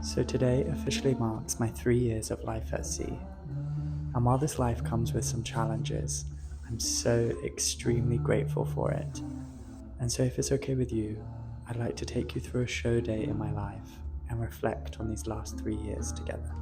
So today officially marks my 3 years of life at sea. And while this life comes with some challenges, I'm so extremely grateful for it. And so if it's okay with you, I'd like to take you through a show day in my life and reflect on these last 3 years together.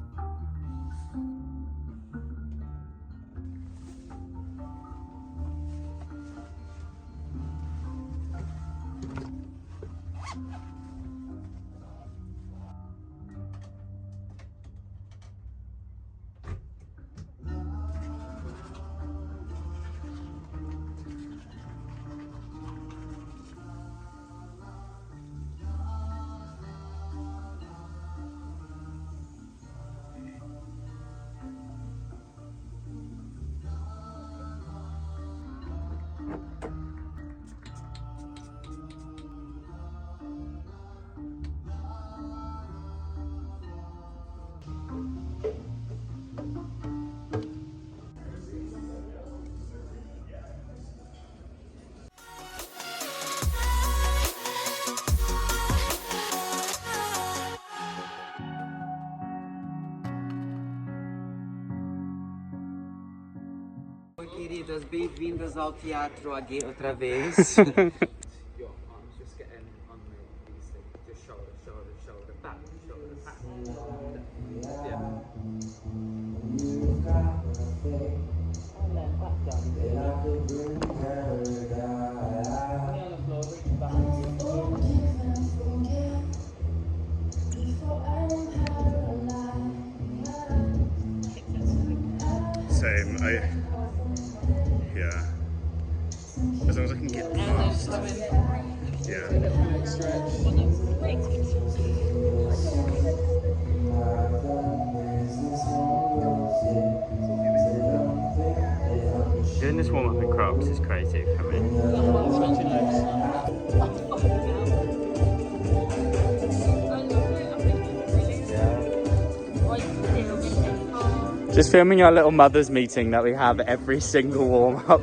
Oi, queridas, bem-vindas ao teatro outra vez. Your arms just get in on these things. Just shoulder, shoulder, shoulder, back, yeah. And then back down. Knee on the floor, reach back. Same. Yeah. As long as I can get past. Yeah. Doing this warm up in Crocs is crazy for me. Just filming our little mothers meeting that we have every single warm up.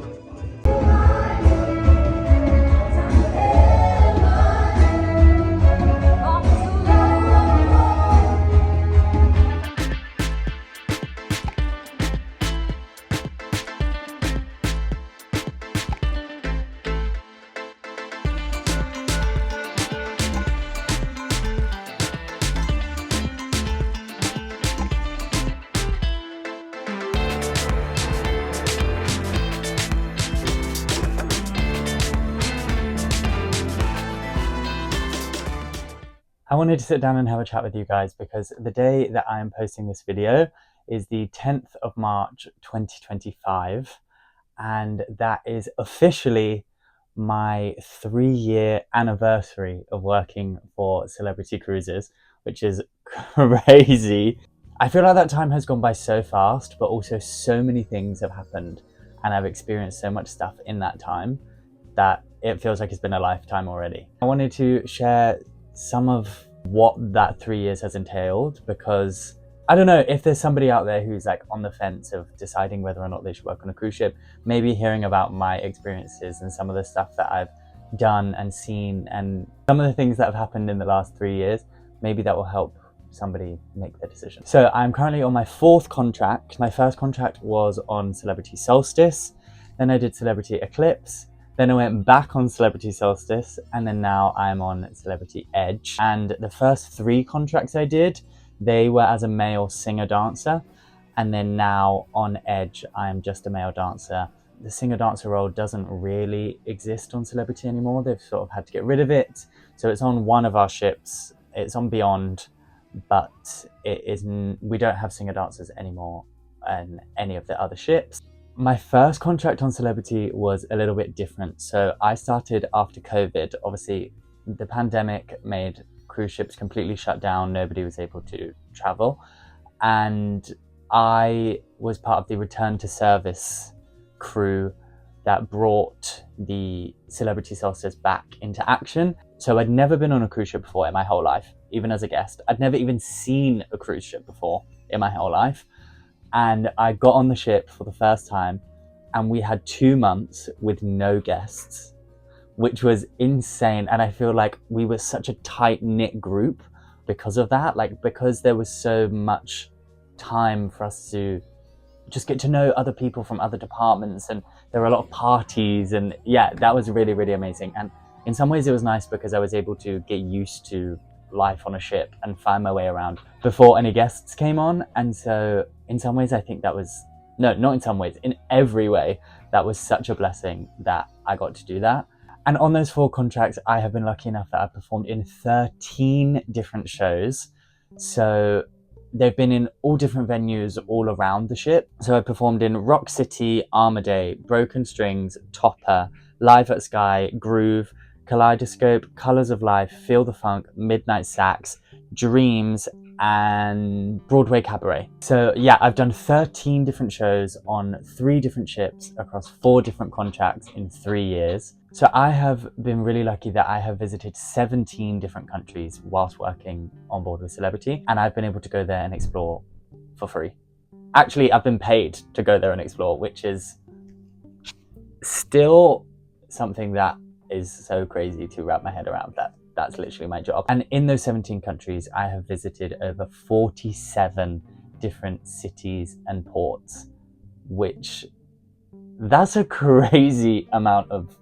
I wanted to sit down and have a chat with you guys because the day that I am posting this video is the 10th of March 2025, and that is officially my 3-year anniversary of working for Celebrity Cruises, which is crazy. I feel like that time has gone by so fast, but also so many things have happened and I've experienced so much stuff in that time that it feels like it's been a lifetime already. I wanted to share some of what that 3 years has entailed, because I don't know if there's somebody out there who's like on the fence of deciding whether or not they should work on a cruise ship, maybe hearing about my experiences and some of the stuff that I've done and seen and some of the things that have happened in the last 3 years, maybe that will help somebody make their decision. So I'm currently on my 4th contract. My first contract was on Celebrity Solstice, then I did Celebrity Eclipse, then I went back on Celebrity Solstice, and then now I'm on Celebrity Edge. And the first 3 contracts I did, they were as a male singer-dancer. And then now on Edge, I'm just a male dancer. The singer-dancer role doesn't really exist on Celebrity anymore. They've sort of had to get rid of it. So it's on one of our ships. It's on Beyond, but we don't have singer-dancers anymore on any of the other ships. My first contract on Celebrity was a little bit different. So I started after COVID. Obviously, the pandemic made cruise ships completely shut down. Nobody was able to travel. And I was part of the return to service crew that brought the Celebrity Solstice back into action. So I'd never been on a cruise ship before in my whole life, even as a guest. I'd never even seen a cruise ship before in my whole life. And I got on the ship for the first time, and we had 2 months with no guests, which was insane. And I feel like we were such a tight-knit group because of that, like because there was so much time for us to just get to know other people from other departments, and there were a lot of parties, and yeah, that was really, really amazing. And in some ways it was nice because I was able to get used to life on a ship and find my way around before any guests came on. And so in some ways I think that was, no, not in some ways, in every way, that was such a blessing that I got to do that. And on those 4 contracts, I have been lucky enough that I've performed in 13 different shows. So they've been in all different venues all around the ship. So I performed in Rock City, Armaday, Broken Strings, Topper, Live at Sky, Groove, Kaleidoscope, Colours of Life, Feel the Funk, Midnight Sax, Dreams, and Broadway Cabaret. So yeah, I've done 13 different shows on 3 different ships across 4 different contracts in 3 years. So I have been really lucky that I have visited 17 different countries whilst working on board with Celebrity, and I've been able to go there and explore for free. Actually, I've been paid to go there and explore, which is still something that is so crazy to wrap my head around. That's literally my job. And in those 17 countries, I have visited over 47 different cities and ports, which that's a crazy amount of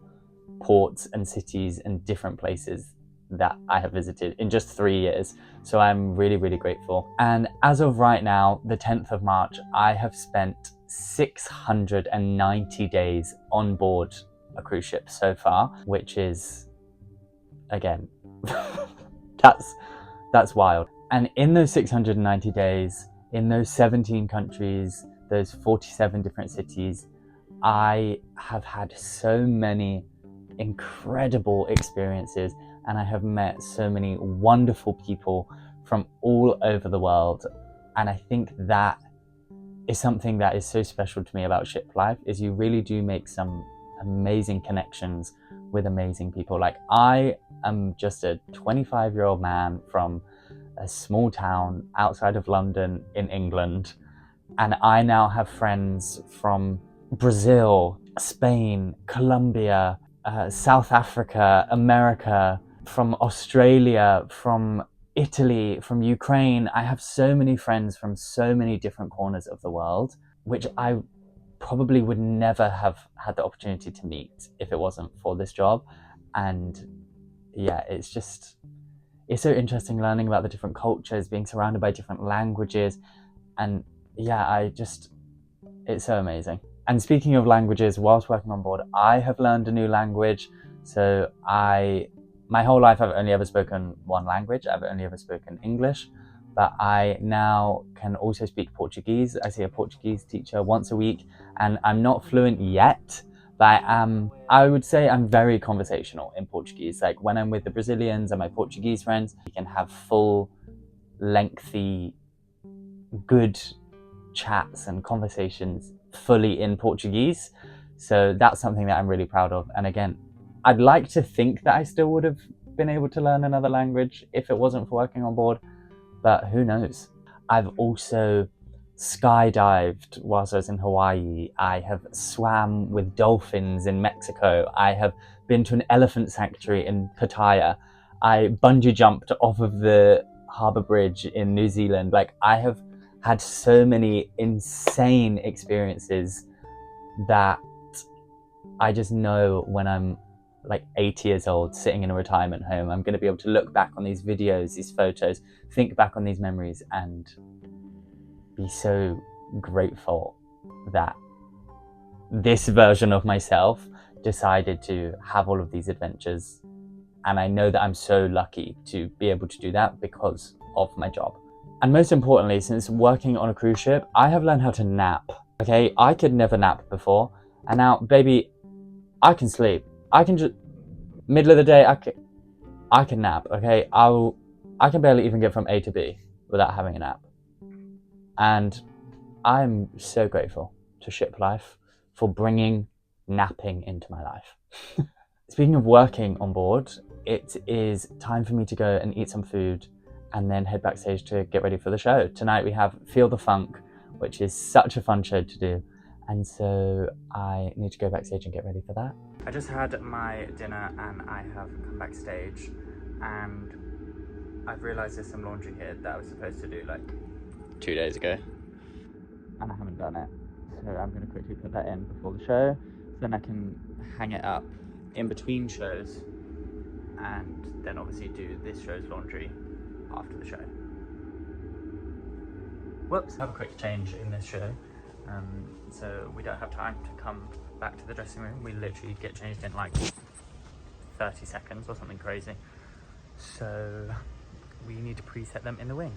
ports and cities and different places that I have visited in just 3 years. So I'm really, really grateful. And as of right now, the 10th of March, I have spent 690 days on board a cruise ship so far, which is, again, that's wild. And in those 690 days, in those 17 countries, those 47 different cities, I have had so many incredible experiences, and I have met so many wonderful people from all over the world. And I think that is something that is so special to me about ship life, is you really do make some amazing connections with amazing people. Like, I am just a 25-year-old man from a small town outside of London in England, and I now have friends from Brazil, Spain, Colombia, South Africa, America, from Australia, from Italy, from Ukraine. I have so many friends from so many different corners of the world, which I probably would never have had the opportunity to meet if it wasn't for this job. And yeah, it's so interesting learning about the different cultures, being surrounded by different languages, and yeah, it's so amazing. And speaking of languages, whilst working on board, I have learned a new language. So my whole life I've only ever spoken one language. I've only ever spoken English, but I now can also speak Portuguese. I see a Portuguese teacher once a week, and I'm not fluent yet, but I would say I'm very conversational in Portuguese. Like, when I'm with the Brazilians and my Portuguese friends, we can have full, lengthy, good chats and conversations fully in Portuguese. So that's something that I'm really proud of. And again, I'd like to think that I still would have been able to learn another language if it wasn't for working on board, but who knows. I've also skydived whilst I was in Hawaii. I have swam with dolphins in Mexico. I have been to an elephant sanctuary in Pattaya. I bungee jumped off of the harbour bridge in New Zealand. Like, I have had so many insane experiences that I just know when I'm like 80 years old, sitting in a retirement home, I'm going to be able to look back on these videos, these photos, think back on these memories, and be so grateful that this version of myself decided to have all of these adventures. And I know that I'm so lucky to be able to do that because of my job. And most importantly, since working on a cruise ship, I have learned how to nap. Okay, I could never nap before, and now, baby, I can sleep. I can just, middle of the day, I can nap. Okay, I can barely even get from A to B without having a nap. And I'm so grateful to Ship Life for bringing napping into my life. Speaking of working on board, it is time for me to go and eat some food and then head backstage to get ready for the show. Tonight we have Feel the Funk, which is such a fun show to do. And so I need to go backstage and get ready for that. I just had my dinner and I have come backstage, and I've realised there's some laundry here that I was supposed to do like 2 days ago, and I haven't done it. So I'm going to quickly put that in before the show, so then I can hang it up in between shows, and then obviously do this show's laundry after the show. Whoops, have a quick change in this show, so we don't have time to come back to the dressing room. We literally get changed in like 30 seconds or something crazy. So we need to preset them in the wing.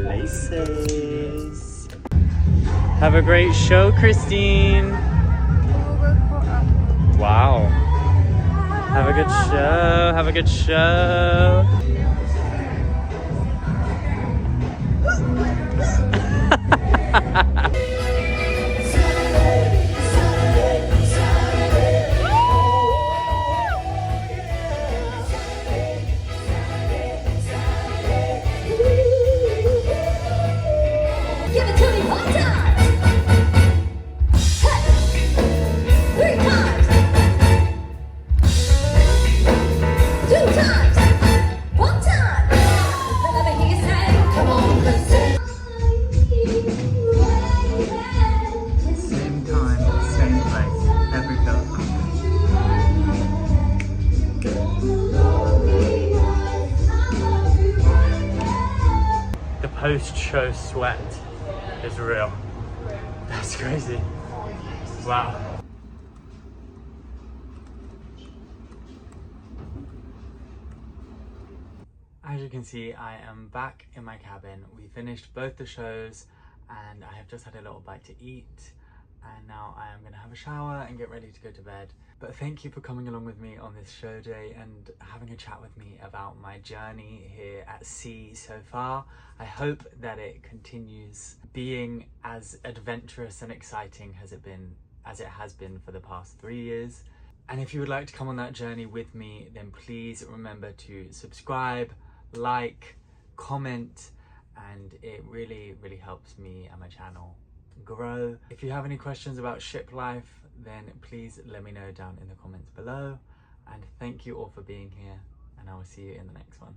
Places. Have a great show, Christine. Wow. Have a good show. Have a good show. Give it to me one time. Hey. 3 times. 2 times. 1 time. Let me hear you say, come on, let's sing. Same time, same place, every film. The post-show sweat is real. That's crazy. Wow. As you can see, I am back in my cabin. We finished both the shows and I have just had a little bite to eat, and now I am going to have a shower and get ready to go to bed. But thank you for coming along with me on this show day and having a chat with me about my journey here at sea so far. I hope that it continues being as adventurous and exciting as it has been for the past 3 years. And if you would like to come on that journey with me, then please remember to subscribe, like, comment, and it really helps me and my channel grow. If you have any questions about ship life, then please let me know down in the comments below. And thank you all for being here, and I will see you in the next one.